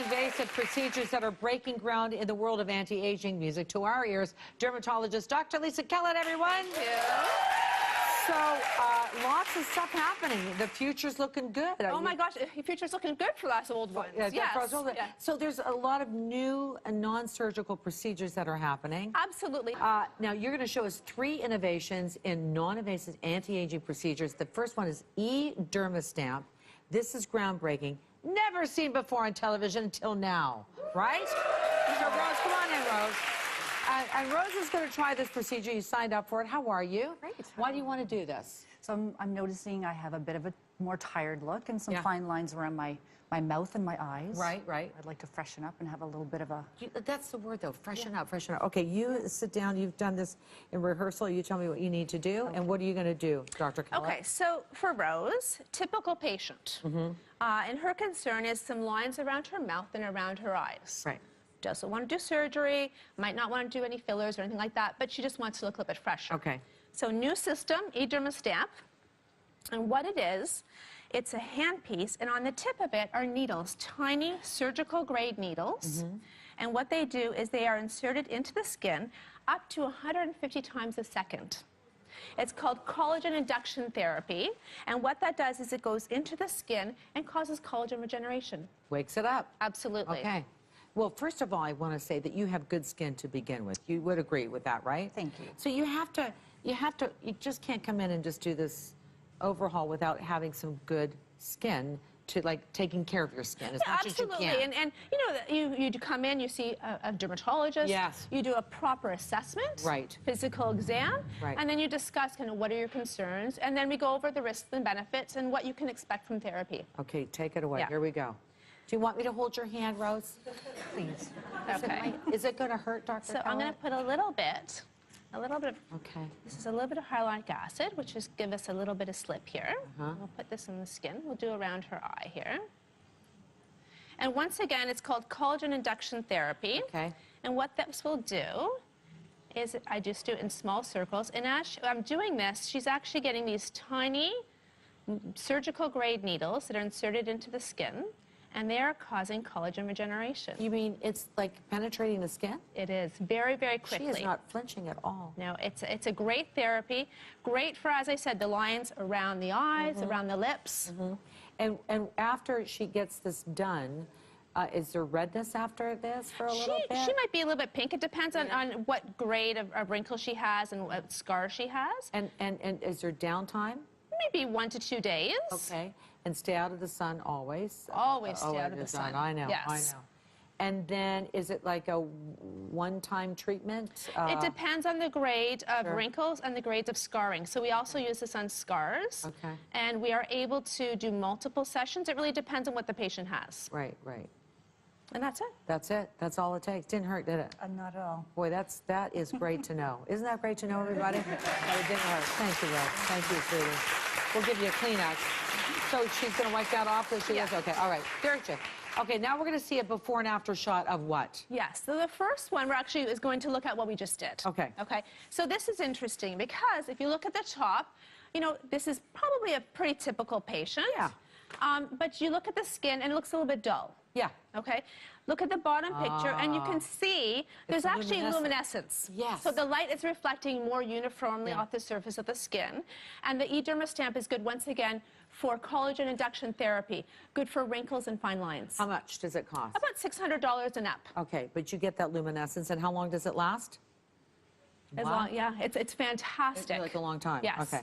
invasive procedures that are breaking ground in the world of anti-aging. Music to our ears. Dermatologist Dr. Lisa Kellett, everyone. Thank you. So, lots of stuff happening. The future's looking good. Oh my gosh, the future's looking good for us old ones. Yeah, yes. for us old ones. Yeah. So there's a lot of new and non-surgical procedures that are happening. Absolutely. Now, you're going to show us 3 innovations in non-invasive anti-aging procedures. The first one is eDermaStamp. This is groundbreaking. Never seen before on television until now, right? So, Rose, come on in, Rose. And Rose is going to try this procedure. You signed up for it. How are you? Great. Why do you want to do this? So I'm noticing I have a bit of a more tired look and some fine lines around my mouth and my eyes. Right, right. I'd like to freshen up and have a little bit of a... That's the word, though. Freshen up, freshen up. Okay, you sit down. You've done this in rehearsal. You tell me what you need to do. Okay. And what are you going to do, Dr. Kellett? Okay, so for Rose, typical patient. And her concern is some lines around her mouth and around her eyes. Right. Doesn't want to do surgery, might not want to do any fillers or anything like that, but she just wants to look a little bit fresher. Okay. So new system, eDermaStamp. And what it is, it's a handpiece, and on the tip of it are needles, tiny surgical grade needles. And what they do is they are inserted into the skin up to 150 times a second. It's called collagen induction therapy, and what that does is it goes into the skin and causes collagen regeneration. Wakes it up. Absolutely. Okay. Well, first of all, I want to say that you have good skin to begin with. You would agree with that, right? Thank you. So you just can't come in and just do this overhaul without having some good skin to, like, taking care of your skin as much as you can. Absolutely. And you know, you come in, you see a dermatologist. Yes. You do a proper assessment. Right. Physical exam. Right. And then you discuss kind of what are your concerns, and then we go over the risks and benefits and what you can expect from therapy. Okay, take it away. Yeah. Here we go. Do you want me to hold your hand, Rose? Please. Okay. Is it going to hurt, Dr. So I'm going to put a little bit of, Okay. this is a little bit of hyaluronic acid, which is give us a little bit of slip here. We'll put this in the skin. We'll do around her eye here. And once again, it's called collagen induction therapy. Okay. And what this will do is I just do it in small circles. And as I'm doing this, she's actually getting these tiny surgical grade needles that are inserted into the skin, and they are causing collagen regeneration. You mean it's like penetrating the skin? It is very, very quickly. She is not flinching at all. No, it's a great therapy. Great for, as I said, the lines around the eyes, around the lips. And after she gets this done, is there redness after this for a little bit? She might be a little bit pink. It depends on what grade of wrinkle she has and what scar she has. And is there downtime? Maybe 1 to 2 days. Okay. And stay out of the sun always? Always stay out of the sun. I know, yes. I know. And then is it like a one-time treatment? It depends on the grade of wrinkles and the grades of scarring. So we also use this on scars. Okay. And we are able to do multiple sessions. It really depends on what the patient has. Right, right. And that's it. That's it. That's all it takes. Didn't hurt, did it? Not at all. Boy, that is great to know. Isn't that great to know, everybody? That it didn't hurt. Thank you, Rose. Thank you, sweetie. We'll give you a Kleenex. So she's going to wipe that off? She is? Okay, all right. Very good. Okay, now we're going to see a before and after shot of what? Yes, so the first one we're actually is going to look at what we just did. Okay. Okay, so this is interesting because if you look at the top, you know, this is probably a pretty typical patient. Yeah. But you look at the skin and it looks a little bit dull. Yeah. Okay, look at the bottom picture and you can see there's actually luminescence. Yes. So the light is reflecting more uniformly off the surface of the skin. And the eDermaStamp is good, once again, for collagen induction therapy, good for wrinkles and fine lines. How much does it cost? About $600 and up. Okay, but you get that luminescence, and how long does it last? As long, yeah, it's fantastic. It's like a long time. Yes. Okay.